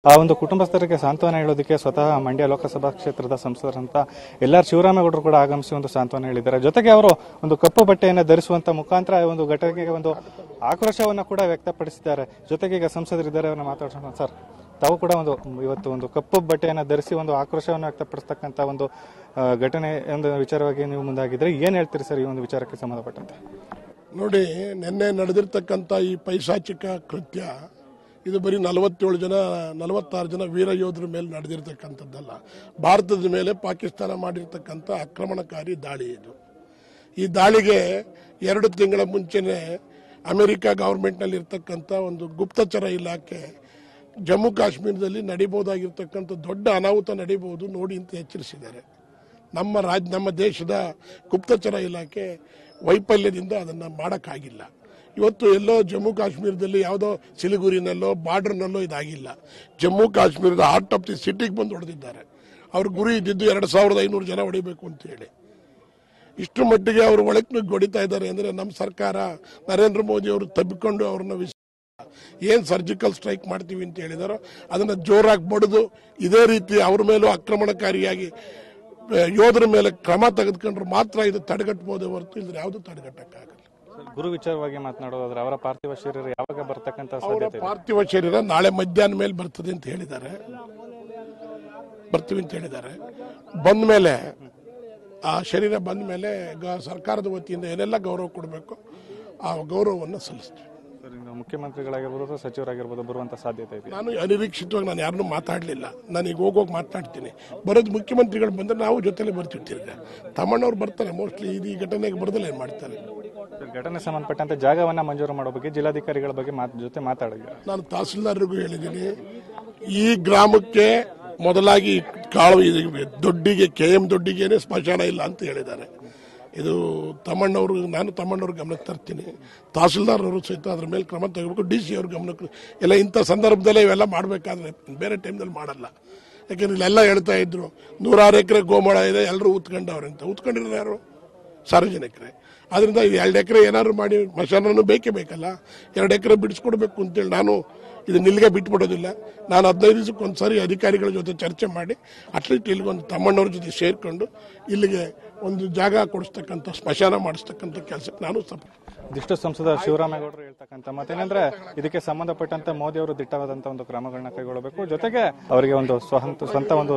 ಆ ಒಂದು ಕುಟುಂಬಸ್ಥರಿಗೆ ಸಾಂತ್ವನ ಹೇಳೋದಕ್ಕೆ ಸ್ವತಃ ಮಂಡ್ಯ ಲೋಕಸಭಾ ಕ್ಷೇತ್ರದ ಸಂಸದರಂತ ಎಲ್ಲಾರ್ ಶಿವರಾಮೇಗೌಡರು ಕೂಡ ಆಗಮಿಸಿ ಒಂದು ಸಾಂತ್ವನ ಹೇಳಿದ್ದಾರೆ. ಜೊತೆಗೆ ಅವರು ಒಂದು ಕಪ್ಪು ಬಟ್ಟೆಯನ್ನು ಧರಿಸುವಂತ ಮುಖಾಂತರ ಒಂದು ಘಟನೆಗೆ ಒಂದು ಆಕ್ರೋಶವನ್ನು ಕೂಡ ವ್ಯಕ್ತಪಡಿಸಿದ್ದಾರೆ. ಜೊತೆಗೆ ಈಗ ಸಂಸದರಿದ್ದಾರೆ, ಅವರನ್ನ ಮಾತಾಡೋಣ. ಸರ್, ತಾವು ಕೂಡ ಇವತ್ತು ಒಂದು ಕಪ್ಪು ಬಟ್ಟೆಯನ್ನು ಧರಿಸಿ ಒಂದು ಆಕ್ರೋಶವನ್ನು ವ್ಯಕ್ತಪಡಿಸ್ತಕ್ಕಂಥ ಒಂದು ಘಟನೆ ಒಂದು ವಿಚಾರವಾಗಿ ನೀವು ಮುಂದಾಗಿದ್ರೆ ಏನ್ ಹೇಳ್ತೀರಿ ಸರ್ ಈ ಒಂದು ವಿಚಾರಕ್ಕೆ ಸಂಬಂಧಪಟ್ಟಂತೆ? ನೋಡಿ, ನಿನ್ನೆ ನಡೆದಿರ್ತಕ್ಕಂಥ ಈ ಪೈಶಾಚಿಕ ಕೃತ್ಯ ಇದು ಬರೀ 46 ಜನ ವೀರ ಯೋಧರ ಮೇಲೆ ನಡೆದಿರ್ತಕ್ಕಂಥದ್ದಲ್ಲ. ಭಾರತದ ಮೇಲೆ ಪಾಕಿಸ್ತಾನ ಮಾಡಿರ್ತಕ್ಕಂಥ ಆಕ್ರಮಣಕಾರಿ ದಾಳಿ ಇದು. ಈ ದಾಳಿಗೆ 2 ತಿಂಗಳ ಮುಂಚೆನೆ ಅಮೆರಿಕ ಗವರ್ಮೆಂಟ್ನಲ್ಲಿ ಇರ್ತಕ್ಕಂಥ ಒಂದು ಗುಪ್ತಚರ ಇಲಾಖೆ ಜಮ್ಮು ಕಾಶ್ಮೀರದಲ್ಲಿ ನಡೀಬಹುದಾಗಿರ್ತಕ್ಕಂಥ ದೊಡ್ಡ ಅನಾಹುತ ನಡೀಬಹುದು ನೋಡಿ ಅಂತ ಎಚ್ಚರಿಸಿದ್ದಾರೆ. ನಮ್ಮ ದೇಶದ ಗುಪ್ತಚರ ಇಲಾಖೆ ವೈಫಲ್ಯದಿಂದ ಅದನ್ನು ಮಾಡೋಕ್ಕಾಗಿಲ್ಲ. ಇವತ್ತು ಎಲ್ಲೋ ಜಮ್ಮು ಕಾಶ್ಮೀರದಲ್ಲಿ ಯಾವುದೋ ಸಿಲಿಗುರಿನಲ್ಲೋ ಬಾರ್ಡರ್ನಲ್ಲೋ ಇದಾಗಿಲ್ಲ. ಜಮ್ಮು ಕಾಶ್ಮೀರದ ಹಾರ್ಟ್ ಆಫ್ ದಿ ಸಿಟಿಗೆ ಬಂದು ಹೊಡೆದಿದ್ದಾರೆ. ಅವ್ರ ಗುರಿ ಇದ್ದಿದ್ದು 2500 ಜನ ಹೊಡಿಬೇಕು ಅಂತ ಹೇಳಿ. ಇಷ್ಟು ಮಟ್ಟಿಗೆ ಅವರು ಒಳಕ್ಕೆ ಹೊಡಿತಾ ಇದ್ದಾರೆ ಅಂದರೆ ನಮ್ಮ ಸರ್ಕಾರ ನರೇಂದ್ರ ಮೋದಿ ಅವರು ತಬ್ಬಿಕೊಂಡು ಅವ್ರನ್ನ ಏನ್ ಸರ್ಜಿಕಲ್ ಸ್ಟ್ರೈಕ್ ಮಾಡ್ತೀವಿ ಅಂತ ಹೇಳಿದಾರೋ ಅದನ್ನ ಜೋರಾಗಿ ಬಡಿದು ಇದೇ ರೀತಿ ಅವ್ರ ಮೇಲೂ ಆಕ್ರಮಣಕಾರಿಯಾಗಿ ಯೋಧರ ಮೇಲೆ ಕ್ರಮ ತೆಗೆದುಕೊಂಡ್ರೆ ಮಾತ್ರ ಇದು ತಡೆಗಟ್ಟಬಹುದೇ ಹೊರತು ಇದ್ರೆ ಯಾವುದು ತಡೆಗಟ್ಟಕ್ಕಾಗಲ್ಲ. ಗುರು ವಿಚಾರವಾಗಿ ಮಾತನಾಡೋದಾದ್ರೆ ಅವರ ಪಾರ್ಥಿವ ಶರೀರ ಯಾವಾಗ ಬರ್ತಕ್ಕಂಥ ಸಾಧ್ಯತೆ? ಪಾರ್ಥಿವ ಶರೀರ ನಾಳೆ ಮಧ್ಯಾಹ್ನ ಮೇಲೆ ಬರ್ತದೆ ಅಂತ ಹೇಳಿದ್ದಾರೆ. ಬರ್ತೀವಿ ಅಂತ ಹೇಳಿದ್ದಾರೆ. ಬಂದ ಮೇಲೆ ಆ ಶರೀರ ಬಂದ ಮೇಲೆ ಸರ್ಕಾರದ ವತಿಯಿಂದ ಏನೆಲ್ಲ ಗೌರವ ಕೊಡಬೇಕು ಆ ಗೌರವವನ್ನು ಸಲ್ಲಿಸ್ತೀವಿ. ಮುಖ್ಯಮಂತ್ರಿಗಳಾಗಿರ್ಬೋದು, ಸಚಿವರಾಗಿರ್ಬೋದು ಬರುವಂತ ಸಾಧ್ಯತೆ ಇದೆ. ನಾನು ಅನಿರೀಕ್ಷಿತವಾಗಿ ನಾನು ಯಾರನ್ನೂ ಮಾತಾಡಲಿಲ್ಲ. ನಾನು ಈಗ ಹೋಗೋಗಿ ಮಾತಾಡ್ತೀನಿ. ಬರೋದು ಮುಖ್ಯಮಂತ್ರಿಗಳು ಬಂದರೆ ನಾವು ಜೊತೆಲೆ ಬರ್ತಿರ್ತೀವಿ. ತಮ್ಮಣ್ಣವ್ರು ಬರ್ತಾರೆ, ಮೋಸ್ಟ್ಲಿ ಈ ಘಟನೆಗೆ ಬರೋದಿಲ್ಲ ಏನ್ ಮಾಡ್ತಾರೆ. ಘಟನೆ ಸಂಬಂಧಪಟ್ಟಂತೆ ಜಾಗವನ್ನ ಮಂಜೂರು ಮಾಡೋ ಬಗ್ಗೆ ಜಿಲ್ಲಾಧಿಕಾರಿಗಳ ಬಗ್ಗೆ ಜೊತೆ ಮಾತಾಡಿದ್ದೆ. ನಾನು ತಹಸೀಲ್ದಾರ್ರಿಗೂ ಹೇಳಿದ್ದೀನಿ. ಈ ಗ್ರಾಮಕ್ಕೆ ಮೊದಲಾಗಿ ದೊಡ್ಡಿಗೆ KM ದೊಡ್ಡಿಗೇನೆ ಸ್ಮಶಾನ ಇಲ್ಲ ಅಂತ ಹೇಳಿದ್ದಾರೆ. ಇದು ನಾನು ತಮ್ಮಣ್ಣವ್ರ ಗಮನಕ್ಕೆ ತರ್ತೀನಿ. ತಹಸೀಲ್ದಾರ್ನವರು ಸಹಿತ ಅದ್ರ ಮೇಲೆ ಕ್ರಮ ತಗೋಬೇಕು. DC ಅವ್ರ ಗಮನಕ್ಕೆ ಎಲ್ಲ ಇಂಥ ಸಂದರ್ಭದಲ್ಲೇ ಇವೆಲ್ಲ ಮಾಡಬೇಕಾದ್ರೆ ಬೇರೆ ಟೈಮ್ದಲ್ಲಿ ಮಾಡಲ್ಲ. ಯಾಕೆಂದ್ರೆ ಇಲ್ಲೆಲ್ಲ ಹೇಳ್ತಾ ಇದ್ರು 106 ಎಕರೆ ಗೋಮಾಳ ಇದೆ, ಎಲ್ಲರೂ ಉತ್ಕೊಂಡವ್ರೆ ಅಂತ. ಉತ್ಕೊಂಡಿರೋ ಯಾರು? ಸಾರ್ವಜನಿಕರೇ. ಆದ್ರಿಂದ 2 ಎಕರೆ ಏನಾದ್ರು ಮಾಡಿ ಸ್ಮಶಾನನೂ ಬೇಕೇ ಬೇಕಲ್ಲ. 2 ಎಕರೆ ಬಿಡಿಸ್ಕೊಡ್ಬೇಕು ಅಂತೇಳಿ ನಾನು ಇದನ್ನ ಇಲ್ಲಿಗೆ ಬಿಟ್ಬಿಡೋದಿಲ್ಲ. ನಾನು 15 ದಿವಸಕ್ಕೆ ಒಂದ್ಸರಿ ಅಧಿಕಾರಿಗಳ ಜೊತೆ ಚರ್ಚೆ ಮಾಡಿ ಅಟ್ಲೀಸ್ಟ್ ಇಲ್ಲಿಗೊಂದು ತಮ್ಮಣ್ಣವ್ರ ಜೊತೆ ಸೇರ್ಕೊಂಡು ಇಲ್ಲಿಗೆ ಒಂದು ಜಾಗ ಕೊಡಿಸ್ತಕ್ಕಂಥ ಸ್ಮಶಾನ ಮಾಡಿಸ್ತಕ್ಕಂಥ ಕೆಲಸಕ್ಕೆ ನಾನು ಇದಿಷ್ಟು ಸಂಸದ ಶಿವರಾಮೇಗೌಡರು ಹೇಳ್ತಕ್ಕಂಥ ಮತ್ತೇನಂದ್ರೆ ಇದಕ್ಕೆ ಸಂಬಂಧಪಟ್ಟಂತೆ ಮೋದಿ ಅವರು ದಿಟ್ಟವಾದಂತ ಒಂದು ಕ್ರಮಗಳನ್ನ ಕೈಗೊಳ್ಳಬೇಕು. ಜೊತೆಗೆ ಅವರಿಗೆ ಒಂದು ಸ್ವಂತ ಒಂದು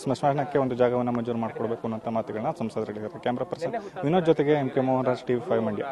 ಸ್ಮಶಾನಕ್ಕೆ ಒಂದು ಜಾಗವನ್ನು ಮಂಜೂರು ಮಾಡಿಕೊಡ್ಬೇಕು ಅನ್ನೋ ಮಾತುಗಳನ್ನ ಸಂಸದರಿಗೆ. ಕ್ಯಾಮರಾ ಪರ್ಸನ್ ವಿನೋದ್ ಜೊತೆಗೆ MK ಮೋಹನ್ ರಾಜ್, TV5 ಮಂಡ್ಯ.